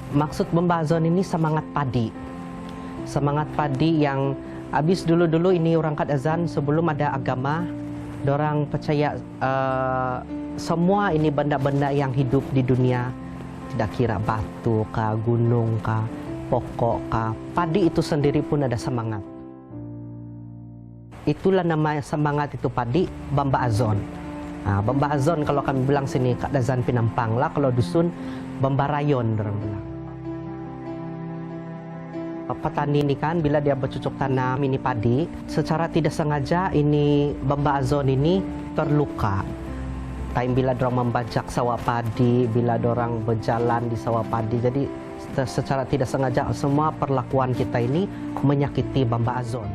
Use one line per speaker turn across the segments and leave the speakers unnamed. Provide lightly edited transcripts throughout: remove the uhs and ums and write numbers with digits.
Maksud Bembazon ini semangat padi. Semangat padi yang habis dulu-dulu ini orang Kadazan sebelum ada agama, dorang percaya semua ini benda-benda yang hidup di dunia, tidak kira batu kah, gunung kah, pokok kah, padi itu sendiri pun ada semangat. Itulah nama semangat itu padi, Bembazon. Nah, Bembazon kalau kami bilang sini Kadazan Pinampang lah, kalau dusun Bembarayon orang bilang. Petani ini kan bila dia bercocok tanam ini padi, secara tidak sengaja ini Bembazon ini terluka. Time bila dorang membajak sawah padi, bila dorang berjalan di sawah padi, jadi secara tidak sengaja semua perlakuan kita ini menyakiti Bembazon.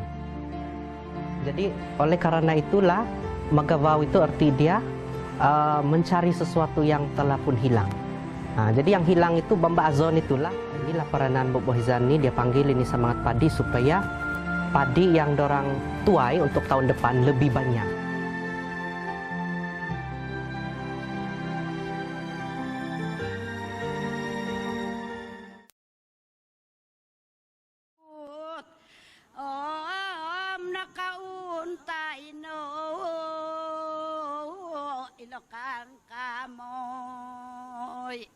Jadi oleh karena itulah Magawau itu arti dia mencari sesuatu yang telah pun hilang. Nah, jadi yang hilang itu Bembazon itulah. Inilah peranan Bobo Hizani, dia panggil ini semangat padi supaya padi yang dorang tuai untuk tahun depan lebih banyak.
Ilokan kamoy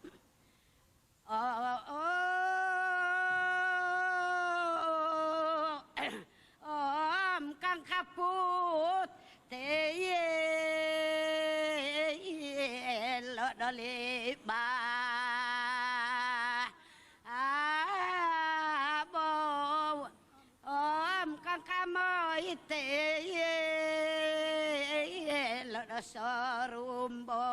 kang kaput teye lo doli ba abo kang kamoy teye lo sorumbo.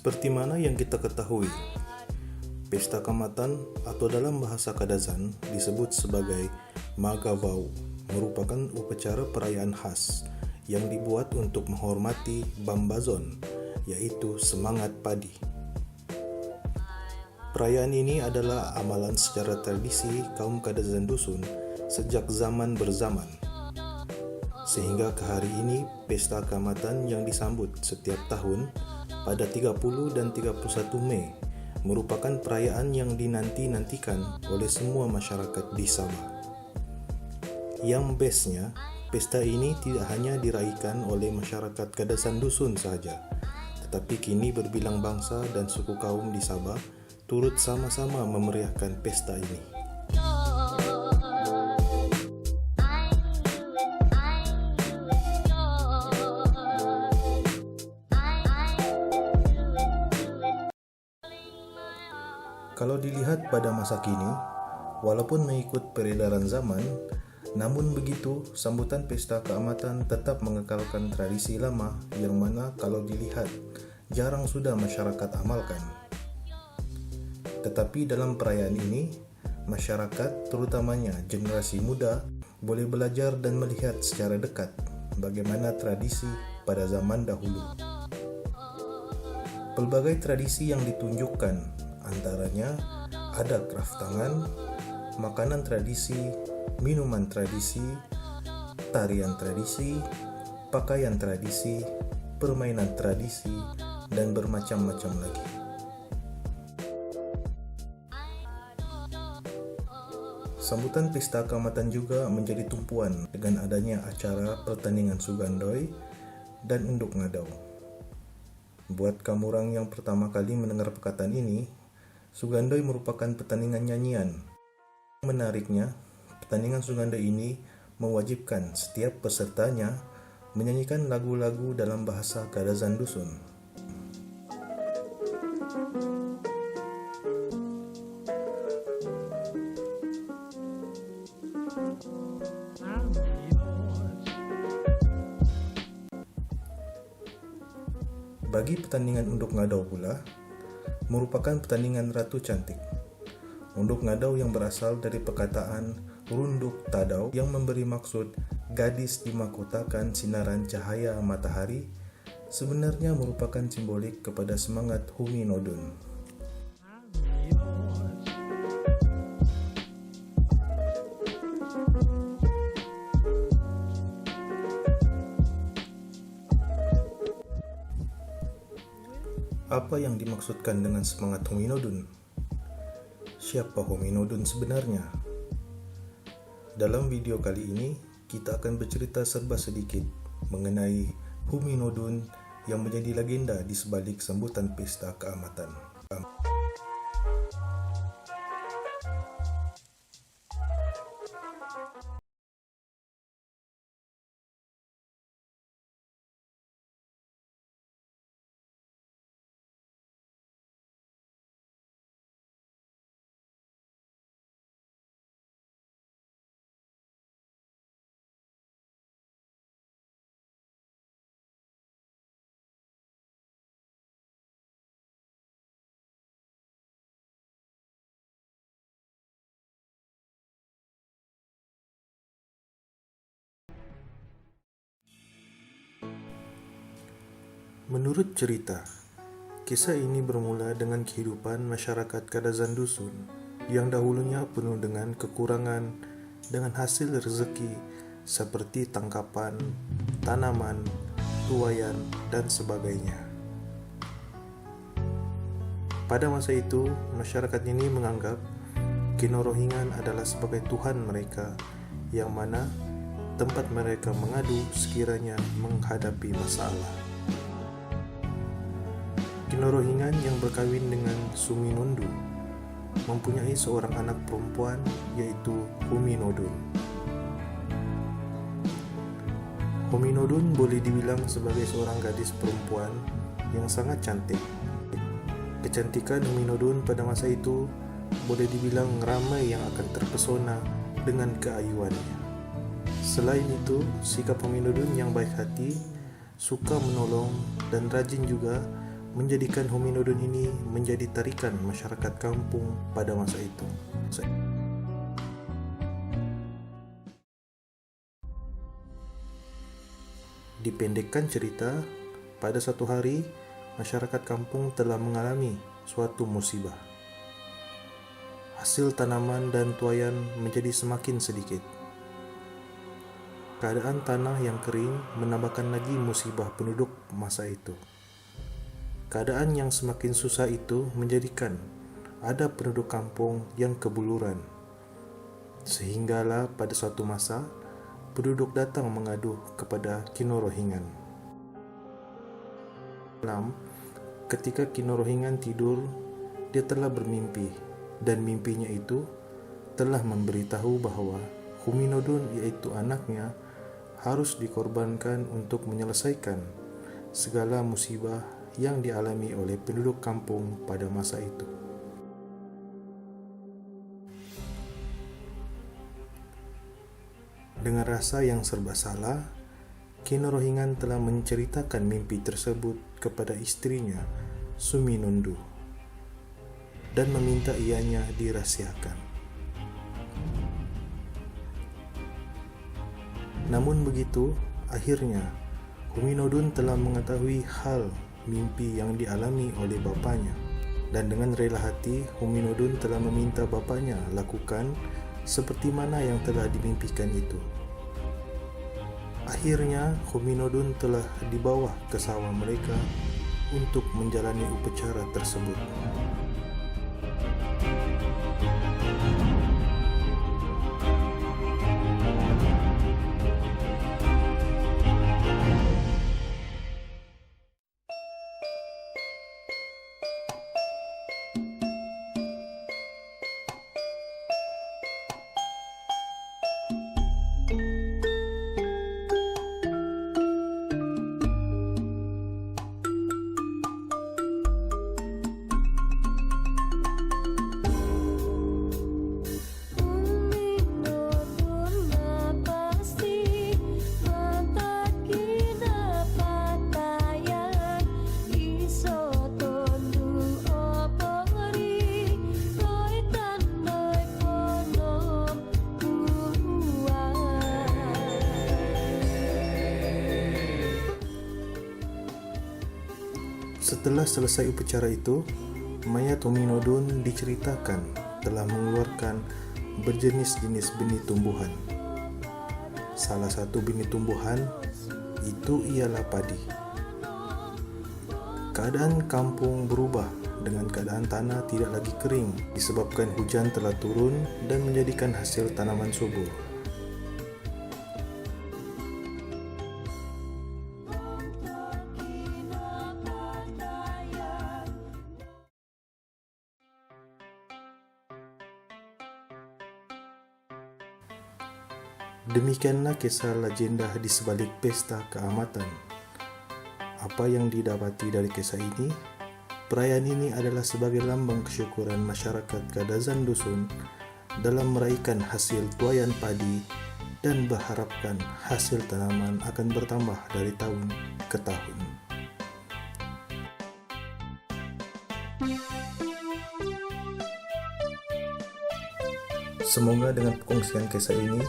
Seperti mana yang kita ketahui, Pesta Kamatan atau dalam bahasa Kadazan disebut sebagai Magawau merupakan upacara perayaan khas yang dibuat untuk menghormati Bembazon, yaitu semangat padi. Perayaan ini adalah amalan secara tradisi kaum Kadazan dusun sejak zaman berzaman. Sehingga ke hari ini Pesta Kamatan yang disambut setiap tahun pada 30 dan 31 Mei merupakan perayaan yang dinanti-nantikan oleh semua masyarakat di Sabah. Yang bestnya, pesta ini tidak hanya diraihkan oleh masyarakat Kadazan dusun saja, tetapi kini berbilang bangsa dan suku kaum di Sabah turut sama-sama memeriahkan pesta ini. Kalau dilihat pada masa kini, walaupun mengikut peredaran zaman, namun begitu sambutan pesta keamatan tetap mengekalkan tradisi lama yang mana kalau dilihat jarang sudah masyarakat amalkan. Tetapi dalam perayaan ini, masyarakat, terutamanya generasi muda, boleh belajar dan melihat secara dekat bagaimana tradisi pada zaman dahulu. Pelbagai tradisi yang ditunjukkan, antaranya ada kraft tangan, makanan tradisi, minuman tradisi, tarian tradisi, pakaian tradisi, permainan tradisi, dan bermacam-macam lagi. Sambutan pesta keamatan juga menjadi tumpuan dengan adanya acara pertandingan Sugandoi dan Unduk Ngadau. Buat kamu orang yang pertama kali mendengar perkataan ini, Sugandoi merupakan pertandingan nyanyian. Menariknya, pertandingan Sugandoi ini mewajibkan setiap pesertanya menyanyikan lagu-lagu dalam bahasa Kadazan Dusun. Bagi pertandingan Unduk Ngadau pula, merupakan pertandingan Ratu Cantik. Unduk Ngadau yang berasal dari perkataan Runduk Tadau yang memberi maksud gadis dimahkotakan sinaran cahaya matahari, sebenarnya merupakan simbolik kepada semangat Humi Nodun. Apa yang dimaksudkan dengan semangat Humi Nodun? Siapa Humi Nodun sebenarnya? Dalam video kali ini, kita akan bercerita serba sedikit mengenai Humi Nodun yang menjadi legenda di sebalik sambutan pesta keamatan. Menurut cerita, kisah ini bermula dengan kehidupan masyarakat Kadazan Dusun yang dahulunya penuh dengan kekurangan dengan hasil rezeki seperti tangkapan, tanaman, tuayan, dan sebagainya. Pada masa itu, masyarakat ini menganggap Kinorohingan adalah sebagai Tuhan mereka yang mana tempat mereka mengadu sekiranya menghadapi masalah. Kinorohingan yang berkawin dengan Suminundu mempunyai seorang anak perempuan yaitu Humi Nodun. Humi Nodun boleh dibilang sebagai seorang gadis perempuan yang sangat cantik. Kecantikan Humi Nodun pada masa itu boleh dibilang ramai yang akan terpesona dengan keayuannya. Selain itu, sikap Humi Nodun yang baik hati, suka menolong, dan rajin juga menjadikan Humi Nodun ini menjadi tarikan masyarakat kampung pada masa itu. Dipendekkan cerita, pada satu hari masyarakat kampung telah mengalami suatu musibah. Hasil tanaman dan tuayan menjadi semakin sedikit. Keadaan tanah yang kering menambahkan lagi musibah penduduk masa itu. Keadaan yang semakin susah itu menjadikan ada penduduk kampung yang kebuluran. Sehinggalah pada suatu masa, penduduk datang mengadu kepada Kinorohingan. Malam, ketika Kinorohingan tidur, dia telah bermimpi, dan mimpinya itu telah memberitahu bahwa Humi Nodun, yaitu anaknya, harus dikorbankan untuk menyelesaikan segala musibah yang dialami oleh penduduk kampung pada masa itu. Dengan rasa yang serba salah, Kinorohingan telah menceritakan mimpi tersebut kepada istrinya Suminundu dan meminta ianya dirahasiakan. Namun begitu, akhirnya Huminodun telah mengetahui hal mimpi yang dialami oleh bapaknya, dan dengan rela hati Huminodun telah meminta bapaknya lakukan seperti mana yang telah dimimpikan itu. Akhirnya Huminodun telah dibawa ke sawah mereka untuk menjalani upacara tersebut. Setelah selesai upacara itu, mayat Huminodun diceritakan telah mengeluarkan berjenis-jenis benih tumbuhan. Salah satu benih tumbuhan itu ialah padi. Keadaan kampung berubah dengan keadaan tanah tidak lagi kering disebabkan hujan telah turun dan menjadikan hasil tanaman subur. Demikianlah kisah legenda di sebalik pesta keamatan. Apa yang didapati dari kisah ini? Perayaan ini adalah sebagai lambang kesyukuran masyarakat Kadazan Dusun dalam meraihkan hasil tuaian padi dan berharapkan hasil tanaman akan bertambah dari tahun ke tahun. Semoga dengan pengungsian kisah ini,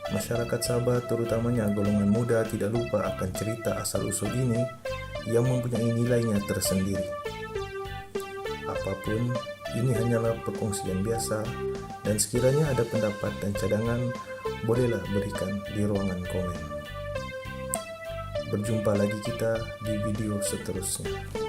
masyarakat Sabah terutamanya golongan muda tidak lupa akan cerita asal-usul ini yang mempunyai nilainya tersendiri. Apapun, ini hanyalah perkongsian biasa dan sekiranya ada pendapat dan cadangan, bolehlah berikan di ruangan komen. Berjumpa lagi kita di video seterusnya.